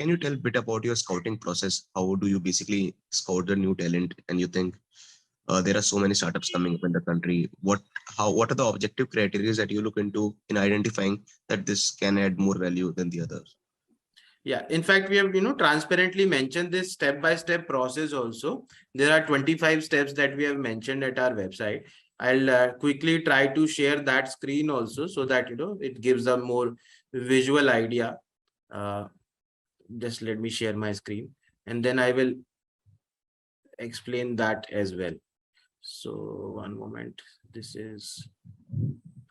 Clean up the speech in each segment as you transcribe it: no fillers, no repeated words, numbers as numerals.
can you tell a bit about your scouting process? How do you basically scout the new talent? And you think there are so many startups coming up in the country. What are the objective criteria that you look into in identifying that this can add more value than the others? Yeah, in fact, we have, transparently mentioned this step-by-step process also. There are 25 steps that we have mentioned at our website. I'll quickly try to share that screen also so that, it gives a more visual idea. Just let me share my screen and then I will explain that as well. So one moment,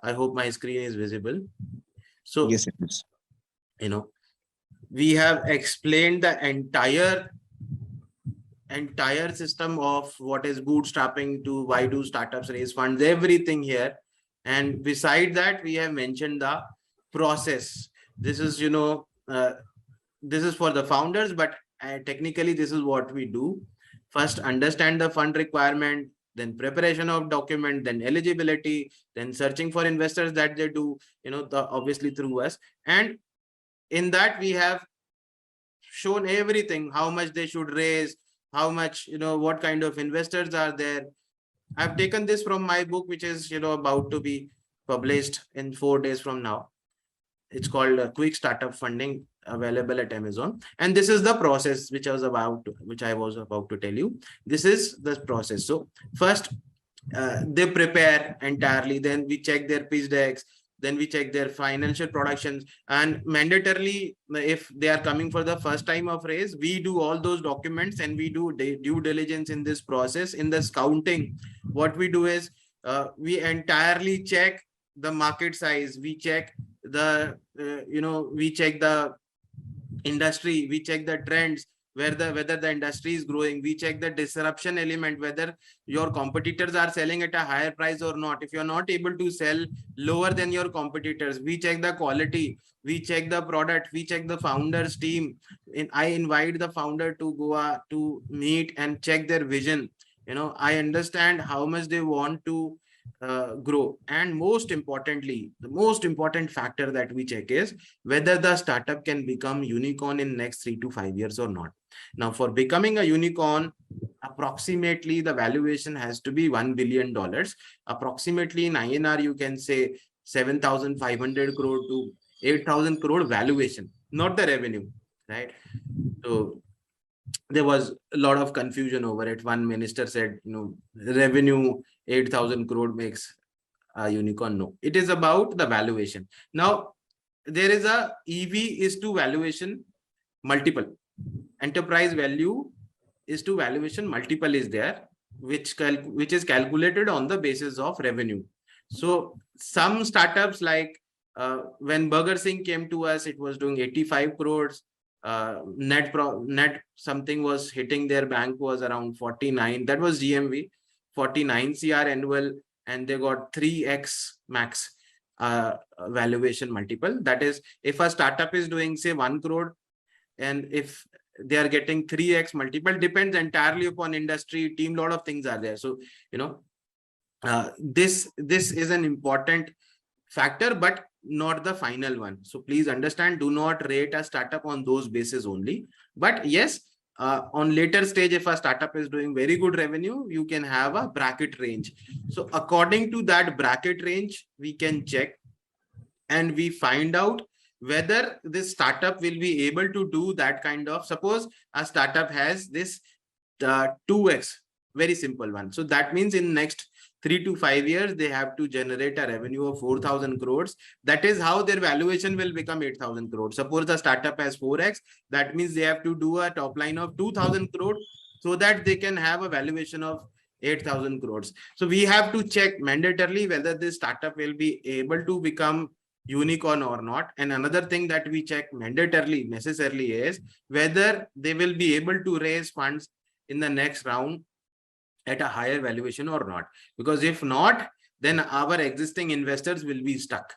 I hope my screen is visible. So, yes, it is. We have explained the entire system of what is bootstrapping to why do startups raise funds, everything here. And beside that, we have mentioned the process. This is, this is for the founders, but technically this is what we do. First, understand the fund requirement, then preparation of document, then eligibility, then searching for investors that they do, obviously through us. And in that, we have shown everything, how much they should raise, how much, what kind of investors are there. I've taken this from my book, which is, about to be published in 4 days from now. It's called Quick Startup Funding, available at Amazon. And this is the process which I was about to tell you. This is the process. So first, they prepare entirely. Then we check their pitch decks. Then we check their financial productions, and mandatorily, if they are coming for the first time of raise, we do all those documents and we do due diligence in this process. In the scouting, what we do is we entirely check the market size. We check the, we check the industry, we check the trends, whether the industry is growing. We check the disruption element, whether your competitors are selling at a higher price or not. If you're not able to sell lower than your competitors, we check the quality, we check the product, we check the founder's team. I invite the founder to go to meet and check their vision. I understand how much they want to grow. And most importantly, the most important factor that we check is whether the startup can become unicorn in next 3 to 5 years or not. Now, for becoming a unicorn, approximately the valuation has to be $1 billion. Approximately in INR, you can say 7,500 crore to 8,000 crore valuation, not the revenue, right? So there was a lot of confusion over it. One minister said, revenue 8,000 crore makes a unicorn. No, it is about the valuation. Now, there is a EV is to valuation multiple. Enterprise value is to valuation multiple is there, which is calculated on the basis of revenue. So some startups like when Burger Singh came to us, it was doing 85 crores. Net something was hitting their bank was around 49. That was GMV, 49 CR annual, and they got 3x max valuation multiple. That is, if a startup is doing say 1 crore, and if they are getting 3x multiple, depends entirely upon industry, team, lot of things are there. So, this is an important factor, but not the final one. So please understand, do not rate a startup on those bases only. But yes, on later stage, if a startup is doing very good revenue, you can have a bracket range. So according to that bracket range, we can check and we find out whether this startup will be able to do that kind of, suppose a startup has this 2x, very simple one. So that means in next 3 to 5 years, they have to generate a revenue of 4,000 crores. That is how their valuation will become 8,000 crores. Suppose the startup has 4x, that means they have to do a top line of 2,000 crores so that they can have a valuation of 8,000 crores. So we have to check mandatorily whether this startup will be able to become unicorn or not. And another thing that we check mandatorily, necessarily, is whether they will be able to raise funds in the next round at a higher valuation or not. Because if not, then our existing investors will be stuck,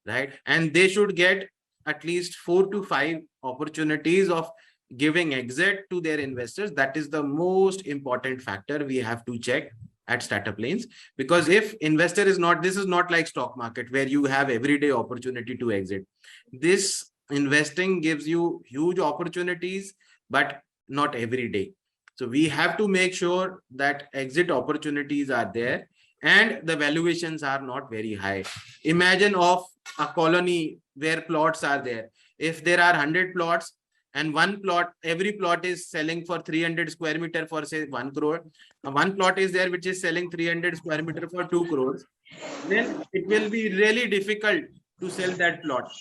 right? And they should get at least 4 to 5 opportunities of giving exit to their investors. That is the most important factor we have to check at StartupLanes. Because if investor is not, this is not like stock market where you have everyday opportunity to exit. This investing gives you huge opportunities, but not every day. So we have to make sure that exit opportunities are there and the valuations are not very high. Imagine of a colony where plots are there. If there are 100 plots and one plot, every plot is selling for 300 square meter for say 1 crore. One plot is there which is selling 300 square meter for 2 crores. Then it will be really difficult to sell that plot,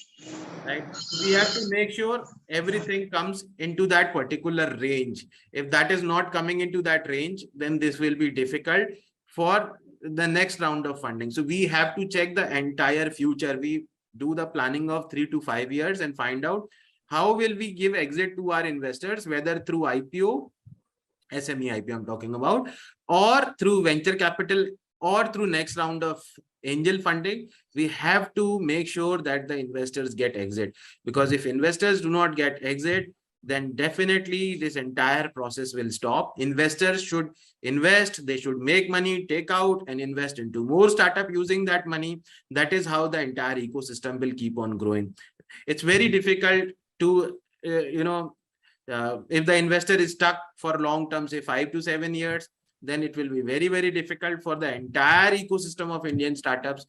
right? So we have to make sure everything comes into that particular range. If that is not coming into that range, then this will be difficult for the next round of funding. So we have to check the entire future. We do the planning of 3 to 5 years and find out how will we give exit to our investors, whether through IPO, SME IPO I'm talking about, or through venture capital, or through next round of angel funding. We have to make sure that the investors get exit, because if investors do not get exit, then definitely this entire process will stop. Investors should invest, they should make money, take out and invest into more startup using that money. That is how the entire ecosystem will keep on growing. It's very difficult to if the investor is stuck for long term, say 5 to 7 years, then it will be very, very difficult for the entire ecosystem of Indian startups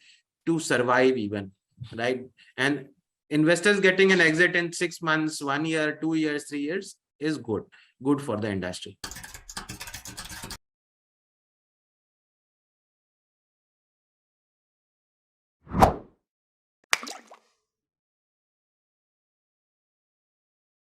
to survive even, right? And investors getting an exit in 6 months, 1 year, 2 years, 3 years is good for the industry.